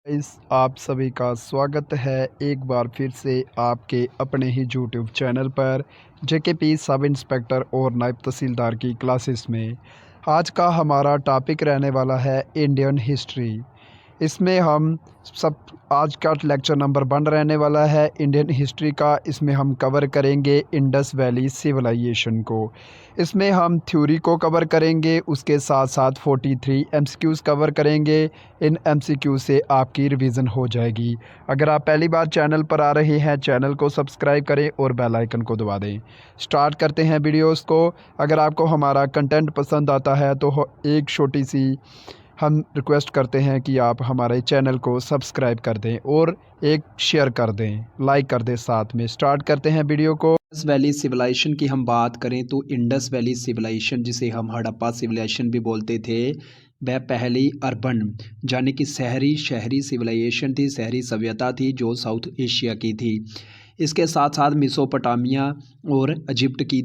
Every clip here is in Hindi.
इस आप सभी का स्वागत है एक बार फिर से आपके अपने ही यूट्यूब चैनल पर जेकेपी सब इंस्पेक्टर और नायब तहसीलदार की क्लासेस में। आज का हमारा टॉपिक रहने वाला है इंडियन हिस्ट्री। इसमें हम सब आज का लेक्चर नंबर 1 रहने वाला है इंडियन हिस्ट्री का। इसमें हम कवर करेंगे इंडस वैली सिविलाइजेशन को। इसमें हम थ्योरी को कवर करेंगे, उसके साथ साथ 43 एमसीक्यूज़ कवर करेंगे। इन एमसीक्यू से आपकी रिवीजन हो जाएगी। अगर आप पहली बार चैनल पर आ रहे हैं, चैनल को सब्सक्राइब करें और बेल आइकन को दबा दें। स्टार्ट करते हैं वीडियोस को। अगर आपको हमारा कंटेंट पसंद आता है तो एक छोटी सी हम रिक्वेस्ट करते हैं कि आप हमारे चैनल को सब्सक्राइब कर दें और एक शेयर कर दें, लाइक कर दें साथ में। स्टार्ट करते हैं वीडियो को। इंडस वैली सिविलाइजेशन की हम बात करें तो इंडस वैली सिविलाइजेशन, जिसे हम हड़प्पा सिविलाइजेशन भी बोलते थे, वह पहली अर्बन यानी कि शहरी सिविलाइजेशन थी, शहरी सभ्यता थी जो साउथ एशिया की थी। इसके साथ साथ मेसोपोटामिया और इजिप्ट की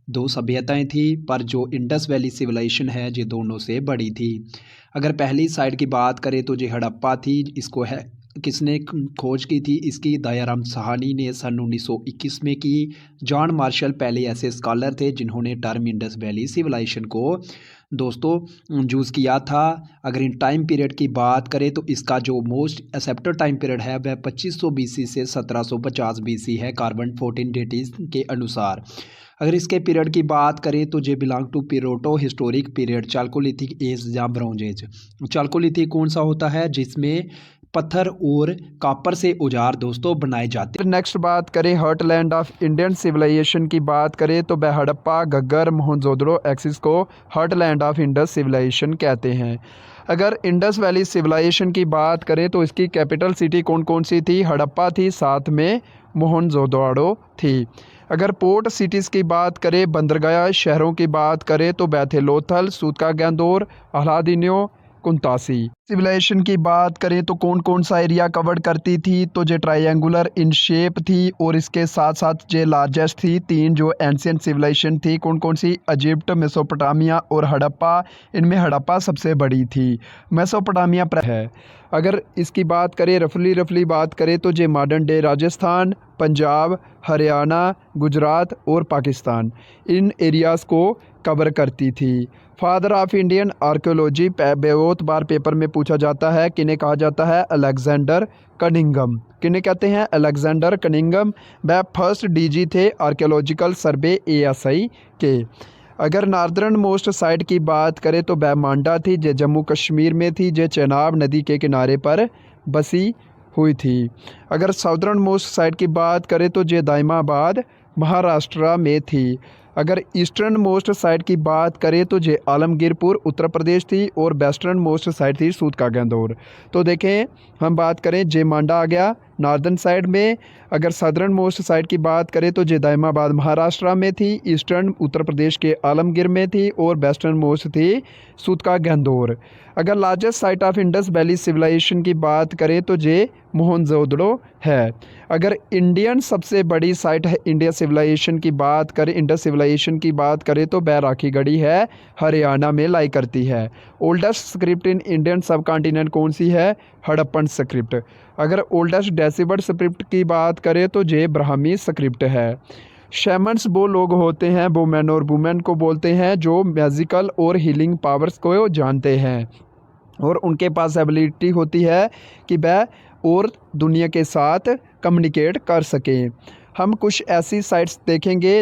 दो सभ्यताएं थी, पर जो इंडस वैली सिविलाइजेशन है ये दोनों से बड़ी थी। अगर पहली साइड की बात करें तो ये हड़प्पा थी। इसको है किसने खोज की थी? इसकी दयाराम साहनी ने सन 1921 में की। जॉन मार्शल पहले ऐसे स्कॉलर थे जिन्होंने टर्म इंडस वैली सिविलाइजेशन को दोस्तों यूज़ किया था। अगर इन टाइम पीरियड की बात करें तो इसका जो मोस्ट एक्सेप्टेड टाइम पीरियड है वह 2500 बीसी से 1750 बीसी है, कार्बन 14 डेटिस के अनुसार। अगर इसके पीरियड की बात करें तो ये belong to proto historic period, chalcolithic age या ब्रॉन्ज एज। चालकोलिथिक कौन सा होता है? जिसमें पत्थर और कॉपर से औजार दोस्तों बनाए जाते हैं। नेक्स्ट बात करें हार्टलैंड ऑफ इंडियन सिविलाइजेशन की बात करें तो वह हड़प्पा, घग्गर, मोहनजोदड़ो एक्सिस को हार्टलैंड ऑफ इंडस सिविलाइजेशन कहते हैं। अगर इंडस वैली सिविलाइजेशन की बात करें तो इसकी कैपिटल सिटी कौन कौन सी थी? हड़प्पा थी, साथ में मोहनजोदड़ो थी। अगर पोर्ट सिटीज़ की बात करें, बंदरगाह शहरों की बात करें तो वह थे लोथल, सूतकागेंदोर, अलादीनो, कुंतासी। सिविलाइजेशन की बात करें तो कौन कौन सा एरिया कवर करती थी? तो जो ट्रायंगुलर इन शेप थी और इसके साथ साथ जो लार्जेस्ट थी 3 जो एंशियंट सिविलाइजेशन थी, कौन कौन सी? इजिप्ट, मेसोपोटामिया और हड़प्पा। इनमें हड़प्पा सबसे बड़ी थी, मेसोपोटामिया है। अगर इसकी बात करें रफली बात करें तो जो मॉडर्न डे राजस्थान, पंजाब, हरियाणा, गुजरात और पाकिस्तान, इन एरियाज़ को कवर करती थी। फादर ऑफ इंडियन आर्कियोलॉजी बहुत बार पेपर में पूछा जाता है। किन्हें कहा जाता है? Alexander Cunningham. किन्हें कहते हैं? Alexander Cunningham. वह फर्स्ट डीजी थे आर्कियोलॉजिकल सर्वे ASI के। अगर नॉर्दर्न मोस्ट साइड की बात करें तो वह मांडा थी, जो जम्मू कश्मीर में थी, जो चेनाब नदी के किनारे पर बसी हुई थी। अगर साउदर्न मोस्ट साइड की बात करें तो ये दाइमाबाद महाराष्ट्र में थी। अगर ईस्टर्न मोस्ट साइड की बात करें तो ये आलमगीरपुर उत्तर प्रदेश थी और वेस्टर्न मोस्ट साइड थी सूतकागेंदोर। तो देखें, हम बात करें जे मांडा आ गया नॉर्दर्न साइड में। अगर सदर्न मोस्ट साइड की बात करें तो ये दाइमाबाद महाराष्ट्र में थी, ईस्टर्न उत्तर प्रदेश के आलमगीर में थी और वेस्टर्न मोस्ट थी सूतकागेंदोर। अगर largest site of Indus valley civilization की बात करें तो ये मोहनजोदड़ो है। अगर इंडियन सबसे बड़ी साइट है इंडिया सिविलाइजेशन की बात करें, इंडस सिविलाइजेशन की बात करें तो वह राखीगढ़ी है, हरियाणा में लाई करती है। ओल्डेस्ट स्क्रिप्ट इन इंडियन सब कॉन्टिनेंट कौन सी है? हड़प्पन स्क्रिप्ट। अगर ओल्डेस्ट डेसिबर्ड स्क्रिप्ट की बात करें तो ये ब्राह्मी स्क्रिप्ट है। शैमन्स वो लोग होते हैं, वो मैन और वुमेन को बोलते हैं जो मैजिकल और हीलिंग पावर्स को जानते हैं और उनके पास एबिलिटी होती है कि वह और दुनिया के साथ कम्युनिकेट कर सकें। हम कुछ ऐसी साइट्स देखेंगे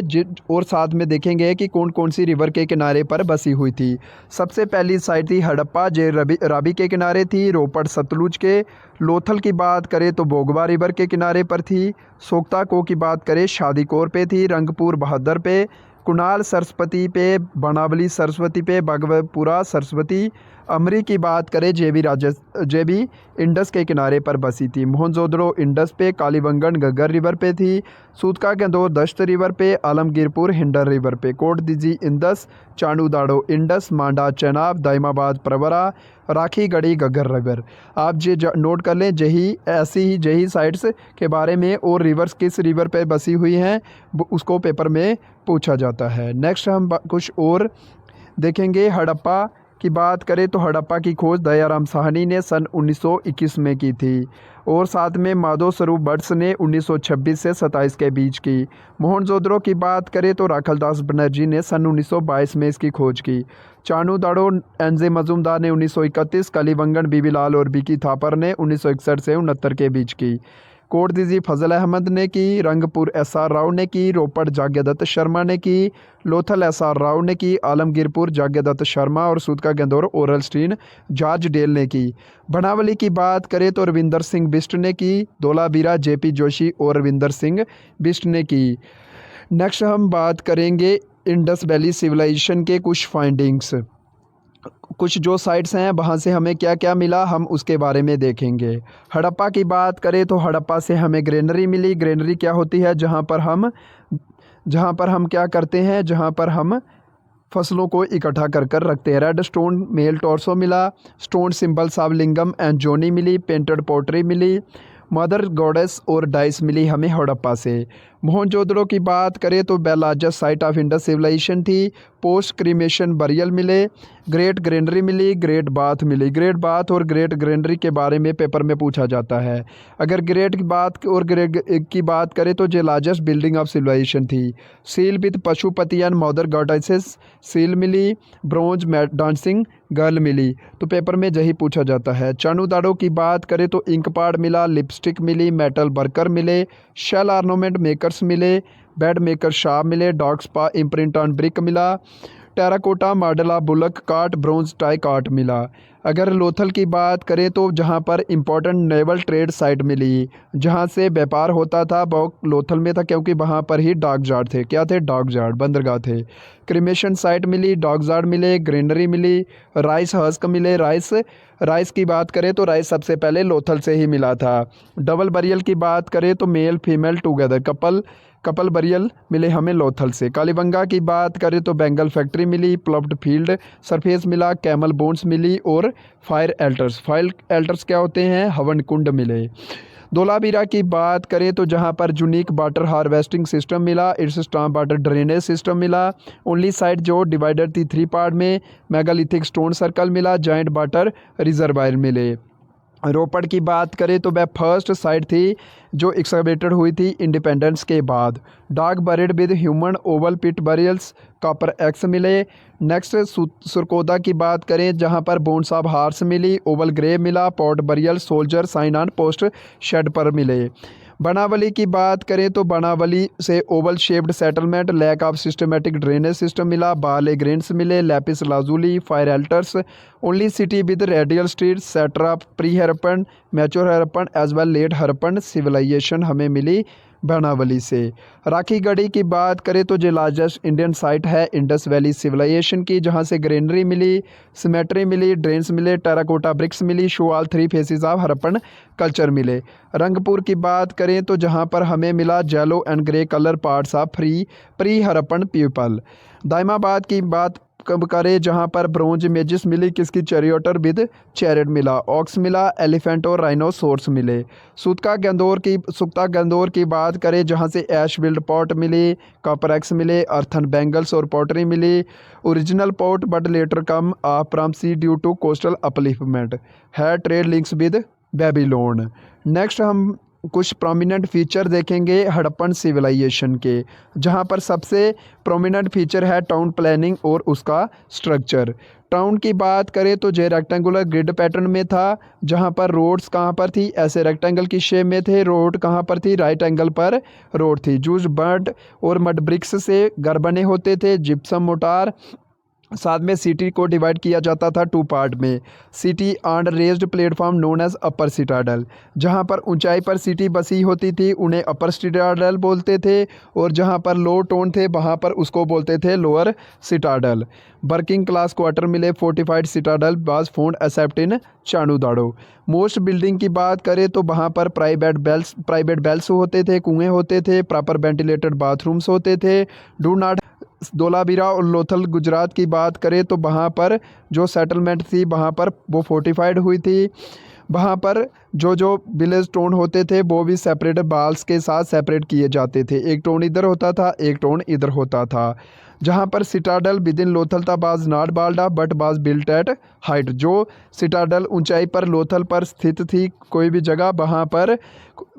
और साथ में देखेंगे कि कौन कौन सी रिवर के किनारे पर बसी हुई थी। सबसे पहली साइट थी हड़प्पा, जो रावी के किनारे थी, रोपड़ सतलुज के। लोथल की बात करें तो बोगवा रिवर के किनारे पर थी। सोक्ताको की बात करें शादीकोर पे थी, रंगपुर बहादुर पे, कुणाल सरस्वती पे, बनावली सरस्वती पे, भगवपुरा सरस्वती। अमरी की बात करें जे भी इंडस के किनारे पर बसी थी। मोहनजोदड़ो इंडस पे, कालीबंगन घग्गर रिवर पे थी, सूतकागेंदोर दश्त रिवर पे, आलमगीरपुर हिंडर रिवर पे, कोटदीजी इंदस, चांडूदाड़ो इंडस, मांडा चेनाब, दाइमाबाद प्रवरा, राखीगढ़ी घग्गर रिवर। आप ये नोट कर लें, यही साइट्स के बारे में और रिवर्स किस रिवर पे बसी हुई हैं उसको पेपर में पूछा जाता है। नेक्स्ट हम कुछ और देखेंगे। हड़प्पा की बात करें तो हड़प्पा की खोज दयाराम साहनी ने सन 1921 में की थी और साथ में माधव स्वरूप भट्ट ने 1926 से 27 के बीच की। मोहनजोदड़ो की बात करें तो राखलदास बनर्जी ने सन 1922 में इसकी खोज की। चानू दाड़ो एन.जे. मजूमदार ने 1931, कलीबंगन बीबीलाल और बीकी थापर ने 1961 से 69 के बीच की। कोटदीजी फजल अहमद ने की, रंगपुर एस.आर. राव ने की, रोपड़ जाग्यदत्त शर्मा ने की, लोथल एस.आर. राव ने की, आलमगीरपुर जाग्यदत्त शर्मा और सूदका गेंदौर ओरलस्टीन जॉर्ज डेल ने की। बनावली की बात करें तो रविंदर सिंह बिष्ट ने की, धोलावीरा जे.पी. जोशी और रविंदर सिंह बिष्ट ने की। नेक्स्ट हम बात करेंगे इंडस वैली सिविलाइजेशन के कुछ फाइंडिंग्स, कुछ जो साइट्स हैं वहाँ से हमें क्या क्या मिला हम उसके बारे में देखेंगे। हड़प्पा की बात करें तो हड़प्पा से हमें ग्रेनरी मिली। ग्रेनरी क्या होती है? जहाँ पर हम क्या करते हैं, जहाँ पर हम फसलों को इकट्ठा कर कर रखते हैं। रेड स्टोन मेल टॉर्सो मिला, stone symbols of lingam and yoni मिली, पेंटेड पोट्री मिली, मदर गॉडेस और डाइस मिली हमें हड़प्पा से। मोहनजोदड़ो की बात करें तो largest site of Indus civilization थी। पोस्ट क्रीमेशन बरियल मिले, ग्रेट ग्रेनरी मिली, ग्रेट बाथ मिली। ग्रेट बाथ और ग्रेट ग्रेनरी के बारे में पेपर में पूछा जाता है। अगर ग्रेट की बात और ग्रेट की बात करें तो जो लार्जेस्ट बिल्डिंग ऑफ सिविलाइजेशन थी। Seal with Pashupati and mother goddesses seal मिली, ब्रोंज डांसिंग गर्ल मिली, तो पेपर में यही पूछा जाता है। चानू दाड़ो की बात करें तो इंक पाड मिला, लिपस्टिक मिली, मेटल वर्कर मिले, शेल ऑर्नामेंट मेकर्स मिले, बेड मेकर शॉप मिले, dog paw imprint on brick मिला, terracotta model of bullock cart bronze toy cart मिला। अगर लोथल की बात करें तो जहाँ पर इम्पोर्टेंट नेवल ट्रेड साइट मिली, जहाँ से व्यापार होता था वो लोथल में था, क्योंकि वहाँ पर ही डॉक यार्ड थे। क्या थे? डॉक यार्ड, बंदरगाह थे। क्रिमेशन साइट मिली, डॉग यार्ड मिले, ग्रेनरी मिली, राइस हस्क मिले। राइस की बात करें तो राइस सबसे पहले लोथल से ही मिला था। डबल बरियल की बात करें तो male female together couple burial मिले हमें लोथल से। कालीबंगा की बात करें तो बेंगल फैक्ट्री मिली, प्लब्ड फील्ड सरफेस मिला, कैमल बोन्स मिली और फायर एल्टर्स क्या होते हैं? हवन कुंड मिले। धोलावीरा की बात करें तो जहां पर यूनिक वाटर हार्वेस्टिंग सिस्टम मिला, it's storm water drainage system मिला, ओनली साइट जो डिवाइडेड थी 3 पार्ट में, मेगालिथिक स्टोन सर्कल मिला, जॉइंट वाटर रिजर्वायर मिले। रोपड़ की बात करें तो वह फर्स्ट साइट थी जो एक्सकवेटेड हुई थी इंडिपेंडेंस के बाद। Dog buried with human oval pit burials, copper axe मिले। नेक्स्ट सुरकोदा की बात करें जहां पर बोन्स ऑफ हार्स मिली, ओवल ग्रेव मिला, pot burial, soldier sign on potsherd पर मिले। बनावली की बात करें तो बनावली से oval shaped settlement, lack of systematic drainage system मिला, बाले ग्रेन्स मिले, lapis lazuli, fire altars, only city with radial street, etcetera pre Harappan, mature Harappan as well late Harappan civilization हमें मिली बनावली से। राखीगढ़ी की बात करें तो जो लार्जेस्ट इंडियन साइट है इंडस वैली सिविलाइजेशन की, जहां से ग्रेनरी मिली, सिमेट्री मिली, ड्रेन्स मिले, टेराकोटा ब्रिक्स मिली, show all 3 phases of Harappan culture मिले। रंगपुर की बात करें तो जहां पर हमें मिला yellow and grey colour parts of pre Harappan people. Daimabad की बात कब करें जहां पर ब्रोंज इमेजेस मिली, किसकी? चैरियोटर विद चैरियट मिला, ऑक्स मिला, एलिफेंट और राइनोसोर्स मिले। सुक्ता गेंदौर की बात करें जहां से ऐश बिल्ड पॉट मिली, कॉपर एक्स मिले, अर्थन बैंगल्स और पॉटरी मिली, original pot but later come off from sea due to coastal upliftment, है trade links with Babylon. Next हम कुछ प्रोमिनेंट फीचर देखेंगे हड़प्पन सिविलाइजेशन के, जहां पर सबसे प्रोमिनेंट फीचर है टाउन प्लानिंग और उसका स्ट्रक्चर। टाउन की बात करें तो जो रेक्टेंगुलर ग्रिड पैटर्न में था, जहां पर रोड्स कहां पर थी? ऐसे रेक्टेंगल की शेप में थे। रोड कहां पर थी? राइट एंगल पर रोड थी। जूस बर्ड और मड ब्रिक्स से घर बने होते थे, जिप्सम मोटार। साथ में सिटी को डिवाइड किया जाता था 2 पार्ट में। City on raised platform known as upper citadel, जहां पर ऊंचाई पर सिटी बसी होती थी उन्हें अपर सिटाडल बोलते थे, और जहां पर लो टोन थे वहां पर उसको बोलते थे lower citadel. Working class quarter मिले, fortified citadel was found except in Chanhudaro. Most building की बात करें तो वहाँ पर प्राइवेट बेल्स होते थे, कुएँ होते थे, प्रॉपर वेंटिलेटेड बाथरूम्स होते थे। डू नॉट धोलावीरा और लोथल गुजरात की बात करें तो वहाँ पर जो सेटलमेंट थी वहाँ पर वो फोर्टिफाइड हुई थी। वहाँ पर जो जो विलेज स्टोन होते थे वो भी सेपरेट बाल्स के साथ सेपरेट किए जाते थे। एक टोन इधर होता था, एक टोन इधर होता था। जहाँ पर सिटाडल विदिन लोथल था बाज नॉट बाल्डा बट बाज बिल्ट एट हाइट। जो सिटाडल ऊंचाई पर लोथल पर स्थित थी कोई भी जगह, वहाँ पर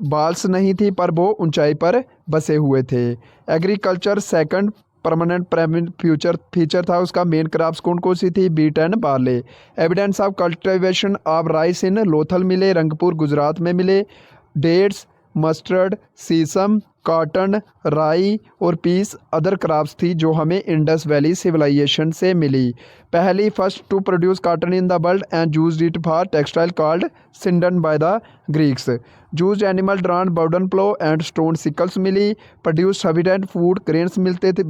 बाल्स नहीं थी पर वो ऊंचाई पर बसे हुए थे। Agriculture second permanent future feature था उसका। मेन क्रॉप्स कौन कौन सी थी? Wheat and barley. Evidence of cultivation of rice in Lothal मिले, रंगपुर गुजरात में मिले। डेट्स, मस्टर्ड, सीसम, कॉटन, राई और पीस अदर क्रॉप्स थी जो हमें इंडस वैली सिविलाइजेशन से मिली। पहली first to produce cotton in the world and used it for textile called sindon by the Greeks. Used animal drawn burden plough and stone sickles मिली। प्रोड्यूस सफिशिएंट फूड ग्रेन्स मिलते थे,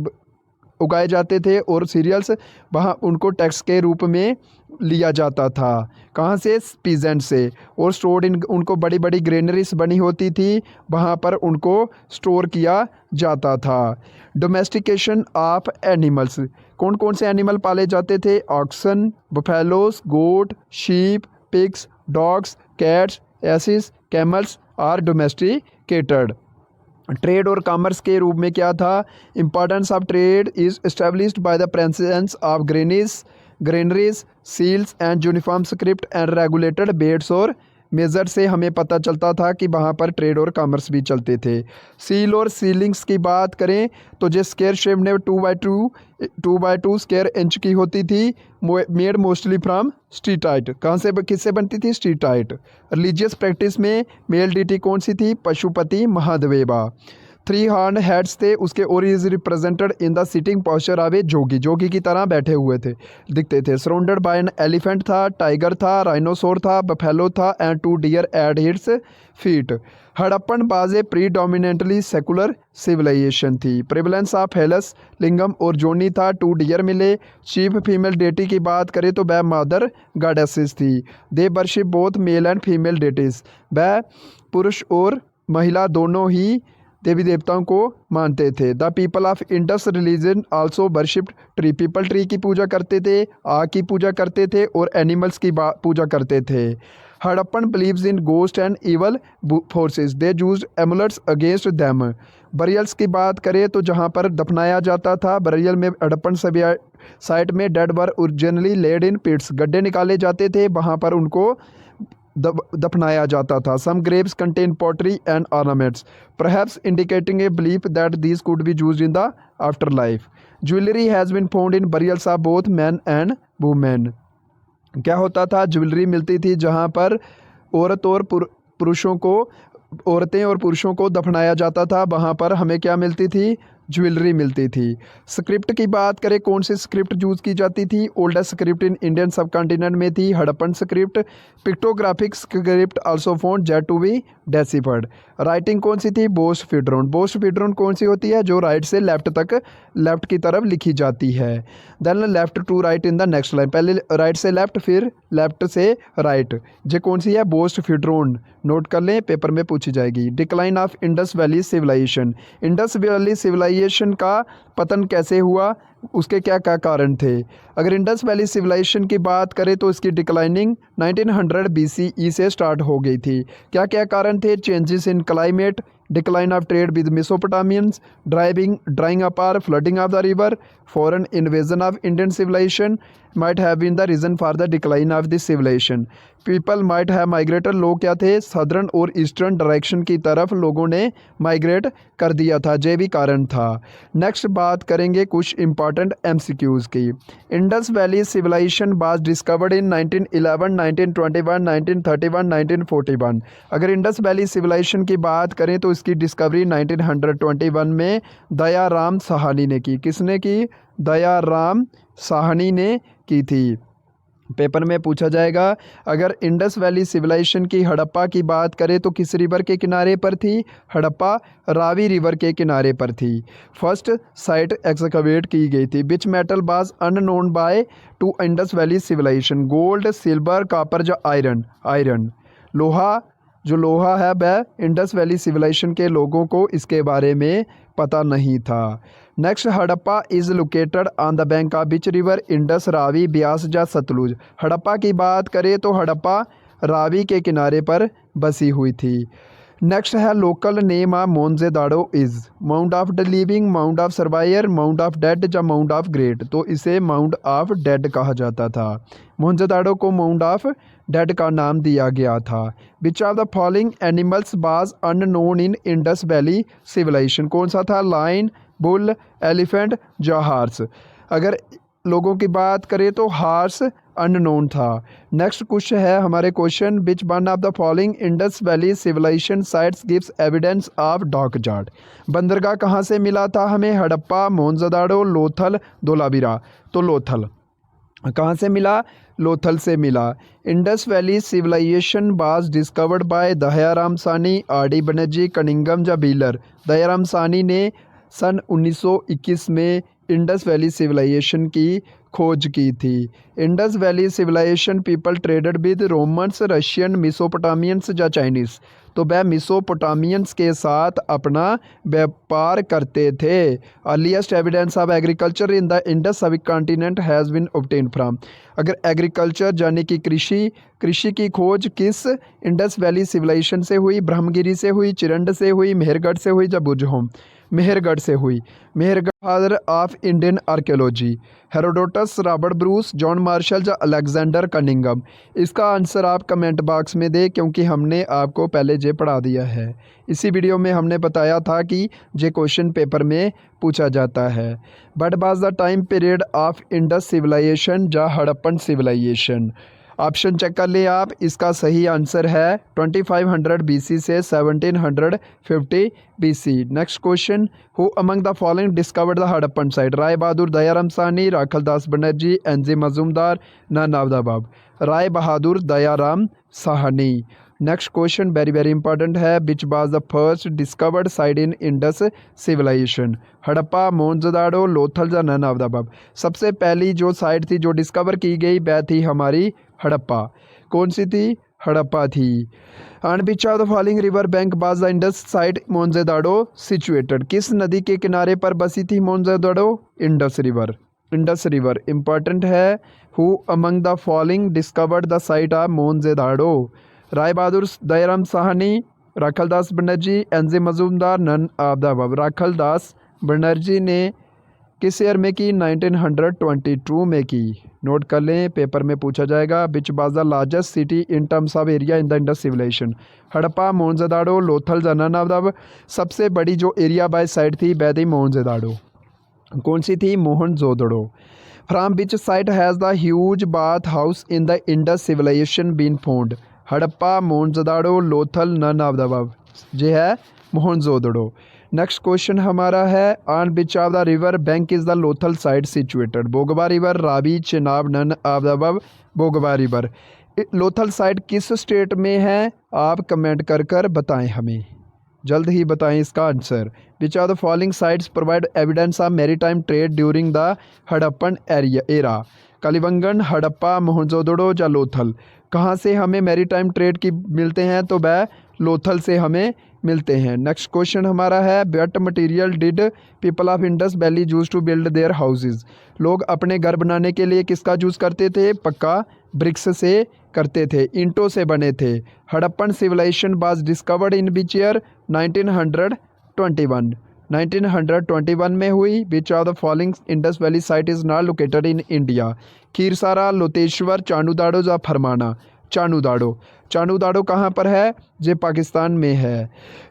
उगाए जाते थे, और सीरियल्स वहाँ उनको टैक्स के रूप में लिया जाता था। कहाँ से? पीजेंट से। और स्टोर्ड इन उनको बड़ी बड़ी ग्रेनरीज बनी होती थी, वहाँ पर उनको स्टोर किया जाता था। डोमेस्टिकेशन ऑफ एनिमल्स, कौन कौन से एनिमल पाले जाते थे? Oxen, buffaloes, goat, sheep, pigs, dogs, cats, asses, camels are domesticated. Trade और कॉमर्स के रूप में क्या था? Importance of trade is established by the presence of granaries, seals and uniform script and regulated weights और मेजर से हमें पता चलता था कि वहाँ पर ट्रेड और कॉमर्स भी चलते थे। सील और सीलिंग्स की बात करें तो जो स्क्वायर शेप में 2x2 स्क्वायर इंच की होती थी, मेड मोस्टली फ्रॉम स्ट्रीटाइट। कहाँ से किससे बनती थी? स्ट्रीटाइट। रिलीजियस प्रैक्टिस में मेल डीटी कौन सी थी? पशुपति महादेवा। 3 हॉर्न हेड्स थे उसके, और is represented in the sitting posture of a jogi, जोगी की तरह बैठे हुए थे, दिखते थे। सराउंडेड बाय एन एलिफेंट था, टाइगर था, राइनोसोर था, बफेलो था and 2 deer at his feet. Harappan was a predominantly secular civilisation थी। प्रेवलेंस ऑफ हेलस, लिंगम और जोनी था, 2 डियर मिले। चीफ फीमेल डेटी की बात करें तो वह मदर गॉडेसेस थी। They worship both male and female deities, वह पुरुष और महिला दोनों ही देवी देवताओं को मानते थे। The people of Indus religion also worshipped tree, people tree की पूजा करते थे, आग की पूजा करते थे और एनिमल्स की पूजा करते थे। Harappan believes in ghost and evil forces, they used amulets against them. Burials की बात करें तो जहाँ पर दफनाया जाता था, बरियल में हड़प्पन साइट में डेड वर ओरिजिनली लेड इन पिट्स, गड्ढे निकाले जाते थे, वहाँ पर उनको दफनाया जाता था। Some graves contain pottery and ornaments, perhaps indicating a belief that these could be used in the afterlife. Jewellery has been found in burials of both man and women. क्या होता था? ज्वेलरी मिलती थी जहाँ पर औरतें और पुरुषों को दफनाया जाता था, वहाँ पर हमें क्या मिलती थी? ज्वेलरी मिलती थी। स्क्रिप्ट की बात करें, कौन सी स्क्रिप्ट यूज़ की जाती थी? Oldest script in Indian subcontinent में थी Harappan script. Pictographic script also found yet to be deciphered. Writing कौन सी थी? बोस्ट फिड्रोन। बोस्ट फिड्रोन कौन सी होती है? जो राइट से लेफ्ट तक, लेफ्ट की तरफ लिखी जाती है। Then left to right in the next line, पहले राइट से लेफ्ट फिर लेफ्ट से राइट। ये कौन सी है? बोस्ट फिड्रोन। नोट कर लें, पेपर में पूछी जाएगी। Decline of Indus valley civilization, Indus valley civilization का पतन कैसे हुआ, उसके क्या क्या कारण थे? अगर इंडस वैली सिविलाइजेशन की बात करें तो इसकी डिक्लाइनिंग 1900 BCE से स्टार्ट हो गई थी। क्या क्या कारण थे? Changes in climate, decline of trade with Mesopotamians, drying up और flooding of the river, foreign invasion of Indian civilisation might have been the reason for the decline of this civilization. People might have migrated, लोग क्या थे? सदर्न और ईस्टर्न डायरेक्शन की तरफ लोगों ने माइग्रेट कर दिया था, ये भी कारण था। नेक्स्ट बात करेंगे कुछ इंपॉर्टेंट MCQs की। Indus valley civilisation was discovered in 1911, 1921, 1931, 1941। अगर इंडस वैली सिविलाइजेशन की बात करें तो इसकी डिस्कवरी 1921 में दयाराम साहनी ने की। किसने की? दयाराम साहनी ने की थी। पेपर में पूछा जाएगा। अगर इंडस वैली सिविलाइजेशन की हड़प्पा की बात करें तो किस रिवर के किनारे पर थी? हड़प्पा रावी रिवर के किनारे पर थी। फर्स्ट साइट एक्सकवेट की गई थी। Which metal was unknown by to Indus valley civilization? Gold, silver, copper या आयरन। लोहा, जो लोहा है वह इंडस वैली सिविलाइजेशन के लोगों को इसके बारे में पता नहीं था। Next, Harappa is located on the bank of which river? Indus, Ravi, Beas या सतलुज। हड़प्पा की बात करें तो हड़प्पा रावी के किनारे पर बसी हुई थी। नेक्स्ट है local name of Mohenjodaro is mount of the living, mount of surveyor, mount of dead या माउंट ऑफ ग्रेट। तो इसे माउंट ऑफ डेड कहा जाता था। मोहनजोदाड़ो को माउंट ऑफ डेड का नाम दिया गया था। Which of the following animals was unknown in Indus valley civilisation. कौन सा था? लायन, बुल, एलिफेंट या हार्स। अगर लोगों की बात करें तो हार्स अननोन था। नेक्स्ट क्वेश्चन है हमारे question, which one of the following Indus valley civilisation sites gives evidence of dockyard. बंदरगाह कहाँ से मिला था हमें? हड़प्पा, मोहनजोदाड़ो, लोथल, धोलावीरा। तो लोथल कहाँ से मिला? लोथल से मिला। Indus valley civilisation was discovered by Dayaram Sahni, R D Banerjee, Cunningham या व्हीलर। दयाराम सानी ने सन 1921 में इंडस वैली सिविलाइजेशन की खोज की थी। Indus valley civilisation people traded with Romans, Russian, Mesopotamians या चाइनीज़। तो वह मिसोपोटामियंस के साथ अपना व्यापार करते थे। Earliest evidence of agriculture in the Indus subcontinent has been obtained from. अगर एग्रीकल्चर यानी कि कृषि की खोज किस इंडस वैली सिविलाइजेशन से हुई? ब्रह्मगिरी से हुई, चिरंड से हुई, मेहरगढ़ से हुई या बुझहोम? मेहरगढ़ से हुई। Mehrgarh father of Indian archaeology. Herodotus, Robert Bruce, John Marshall या अलेक्जेंडर कनिंघम। इसका आंसर आप कमेंट बॉक्स में दें, क्योंकि हमने आपको पहले जे पढ़ा दिया है। इसी वीडियो में हमने बताया था कि जे क्वेश्चन पेपर में पूछा जाता है। But was the time period of Indus civilization या हड़प्पन सिविलाइजेशन। ऑप्शन चेक कर ले आप। इसका सही आंसर है 2500 BC से 1750 BC। Next question, who among the following discovered the Harappan site. Rai Bahadur, Dayaram Sahni, Rakhaldas Banerjee, N G. Majumdar, none of the above. Rai Bahadur, Dayaram Sahni. Next question very very important है, which was the first discovered site in Indus civilisation. Harappa, Mohenjodaro, Lothal या नन ऑफ द अबव। सबसे पहली जो साइट थी जो डिस्कवर की गई वह थी हमारी हड़प्पा। कौन सी थी? हड़प्पा थी। And which of the following river bank was the Indus site Mohenjodaro situated. किस नदी के किनारे पर बसी थी Mohenjodaro? Indus river. Indus river important है। Who among the following discovered the site of Mohenjodaro. Rai Bahadur, Dayaram Sahni, Rakhaldas Banerjee, N G. Majumdar, none of the above. Rakhaldas Banerjee ने किस ईयर में की? 1922 में की। नोट कर लें, पेपर में पूछा जाएगा। Which was the largest city in terms of area in the Indus civilisation. Harappa, Mohenjodaro, Lothal या नन ऑफ द अबव। सबसे बड़ी जो एरिया बाय साइड थी वह थी मोहनजोदाड़ो। कौन सी थी? Mohenjodaro. From which site has the huge bath house in the Indus civilisation been found. Harappa, Mohenjodaro, Lothal, none of the above. ये है मोहनजोदड़ो। नेक्स्ट क्वेश्चन हमारा है, on which of the river bank is the Lothal site situated. बोगबा river, Ravi, Chenab, none of the above. बोगबा रिवर। लोथल साइट किस स्टेट में है? आप कमेंट कर कर बताएं, हमें जल्द ही बताएं इसका answer. Which of the following sites provide evidence of maritime trade during the Harappan era. Kalibangan, Harappa, Mohenjodaro या लोथल। कहाँ से हमें मैरीटाइम ट्रेड की मिलते हैं? तो वह लोथल से हमें मिलते हैं। नेक्स्ट क्वेश्चन हमारा है, what material did people of Indus valley use to build their houses. लोग अपने घर बनाने के लिए किसका यूज़ करते थे? पक्का ब्रिक्स से करते थे, ईंटों से बने थे। Harappan civilisation was discovered in which year? 1921। 1921 में हुई। Which of the following Indus valley site is not located in India. Khirsara, Loteshwar, Chanhudaro या फरमाना। चाणूदाड़ो। चाणूदाड़ो कहाँ पर है? ये पाकिस्तान में है।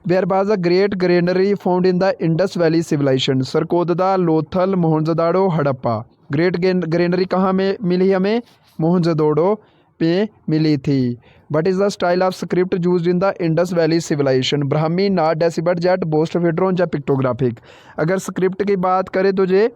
Where was a great granary found in the Indus valley civilisation. Surkotada, Lothal, Mohenjodaro, Harappa. Great granary कहाँ में मिली हमें? मोहनजोदड़ो पे मिली थी। What is the style of script use in the Indus valley civilisation. Brahmi, not, deciphered, yet, boustrophedon या पिक्टोग्राफिक। अगर स्क्रिप्ट की बात करें तो ये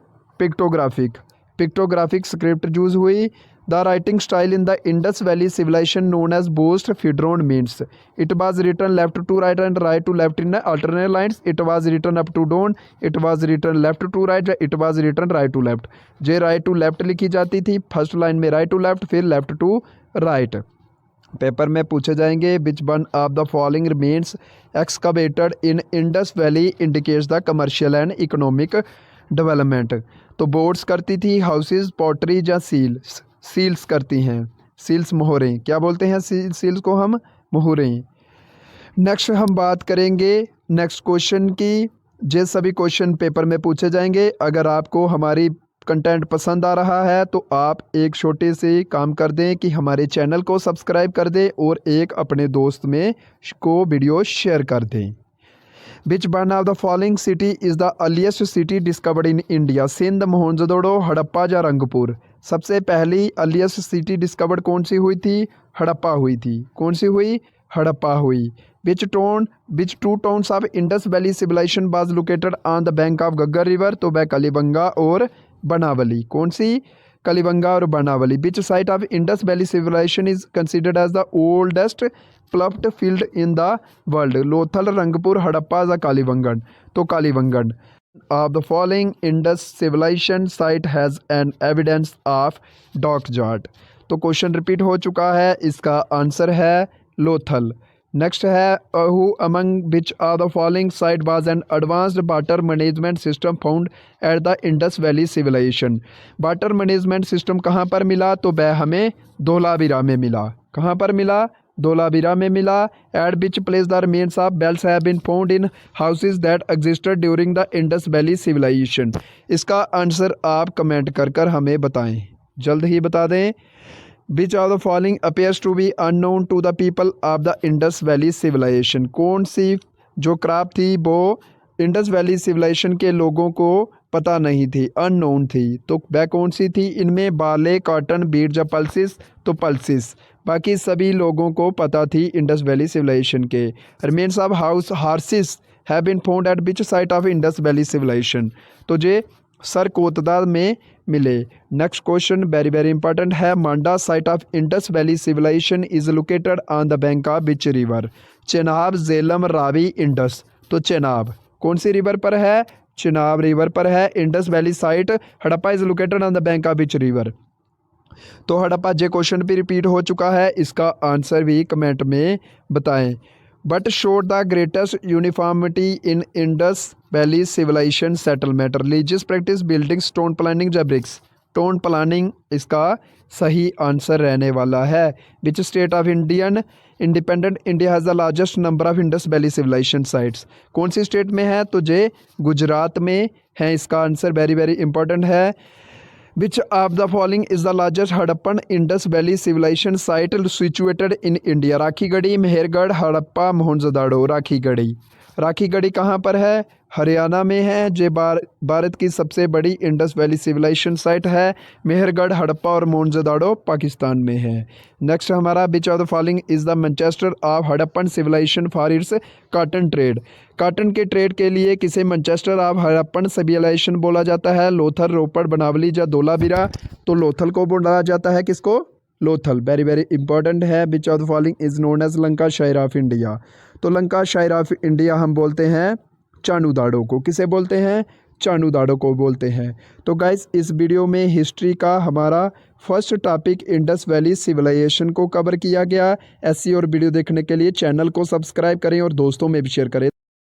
पिक्टोग्राफिक स्क्रिप्ट यूज हुई। The writing style in the Indus valley civilisation known as boast फिड्रोन means it was written left to right and right to left in alternate lines. It was written up to down, it was written left to right, it was written right to left. जे राइट टू लेफ्ट लिखी जाती थी, फर्स्ट लाइन में राइट टू लेफ्ट, फिर लेफ्ट टू राइट। पेपर में पूछे जाएंगे, which one of the following remains excavated in Indus valley indicates the commercial and economic development. तो बोट्स करती थी, हाउसेज, पॉटरी या सील्स करती हैं। सील्स मोहरें, क्या बोलते हैं सील्स को हम? मोहरें। नेक्स्ट हम बात करेंगे नेक्स्ट क्वेश्चन की। ये सभी क्वेश्चन पेपर में पूछे जाएंगे। अगर आपको हमारी कंटेंट पसंद आ रहा है तो आप एक छोटे से काम कर दें कि हमारे चैनल को सब्सक्राइब कर दें और एक अपने दोस्त में को वीडियो शेयर कर दें। Which one of the following city is the earliest city discovered in India? Sindh, Mohenjodaro, Harappa या रंगपुर? सबसे पहली अर्लीस्ट सिटी डिस्कवर्ड कौन सी हुई थी? हड़प्पा हुई थी। कौन सी हुई? हड़प्पा हुई। Which two towns of Indus valley civilisation was located on the bank of Ghaggar river? तो वह कलिबंगा और बनावली। कौन सी? कलिबंगा और Banawali. Which site of Indus valley civilisation is considered as the oldest ploughed field in the world? Lothal, Rangpur, Harappa या कालीबंगन? तो Kalibangan. Of the following Indus civilisation site has an evidence of dockyard? तो क्वेश्चन रिपीट हो चुका है, इसका आंसर है लोथल। नेक्स्ट है who among which are the following site was an advanced water management system found at the Indus valley civilization? Water management system कहाँ पर मिला? तो वह हमें धोलावीरा में मिला। कहाँ पर मिला? धोलावीरा में मिला। At which place the remains of bells have been found in houses that existed during the Indus valley civilisation? इसका आंसर आप कमेंट कर कर हमें बताएं, जल्द ही बता दें। Which of the following appears to be unknown to the people of the Indus valley civilisation? कौन सी जो क्रॉप थी वो इंडस वैली सिविलाइजेशन के लोगों को पता नहीं थी, अननोन थी? तो वह कौन सी थी? इनमें बाले, कॉटन, बीट या पल्सिस? तो पल्सिस। बाकी सभी लोगों को पता थी इंडस वैली सिविलाइजेशन के। Remains of house horses have been found at which site of Indus valley civilisation? तो ये सरकोतदा में मिले। Next question very very important है। Manda site of Indus valley civilisation is located on the bank of which river? Chenab, Jhelum, Ravi, Indus? तो चेनाब। कौन सी रिवर पर है? चेनाब रिवर पर है। Indus valley site Harappa is located on the bank of which river? तो हड़प्पा जे क्वेश्चन भी रिपीट हो चुका है, इसका आंसर भी कमेंट में बताएं। But showed the greatest uniformity in Indus valley civilisation settlement? Religious practice, building, stone planning या ब्रिक्स? स्टोन प्लानिंग इसका सही आंसर रहने वाला है। Which state of independent India has the largest number of Indus valley civilisation sites? कौन सी स्टेट में है? तो जे गुजरात में है। इसका आंसर वेरी वेरी इंपॉर्टेंट है। Which of the following is the largest Harappan Indus Valley civilization site situated in India? Rakhigarhi, Mehrgarh, Harappa, Mohenjodaro? Rakhigarhi. Rakhigarhi कहाँ पर है? हरियाणा में है। जो भारत की सबसे बड़ी इंडस वैली सिविलाइजेशन साइट है। मेहरगढ़, हड़प्पा और मोहनजोदड़ो पाकिस्तान में है। नेक्स्ट हमारा which of the following is the Manchester of Harappan civilisation for its cotton trade? Cotton के ट्रेड के लिए किसे मैनचेस्टर ऑफ हड़प्पन सिविलाइजेशन बोला जाता है? लोथल, रोपड़, बनावली या धोलावीरा? तो लोथल को बोला जाता है। किसको? लोथल। वेरी वेरी इंपॉर्टेंट है। Which of the following is known as Lancashire of India? तो लंका शायर ऑफ इंडिया हम बोलते हैं चाणूदाड़ो को। किसे बोलते हैं? चाणूदाड़ो को बोलते हैं। तो गाइस इस वीडियो में हिस्ट्री का हमारा first topic Indus valley civilisation को कवर किया गया। ऐसी और वीडियो देखने के लिए चैनल को सब्सक्राइब करें और दोस्तों में भी शेयर करें।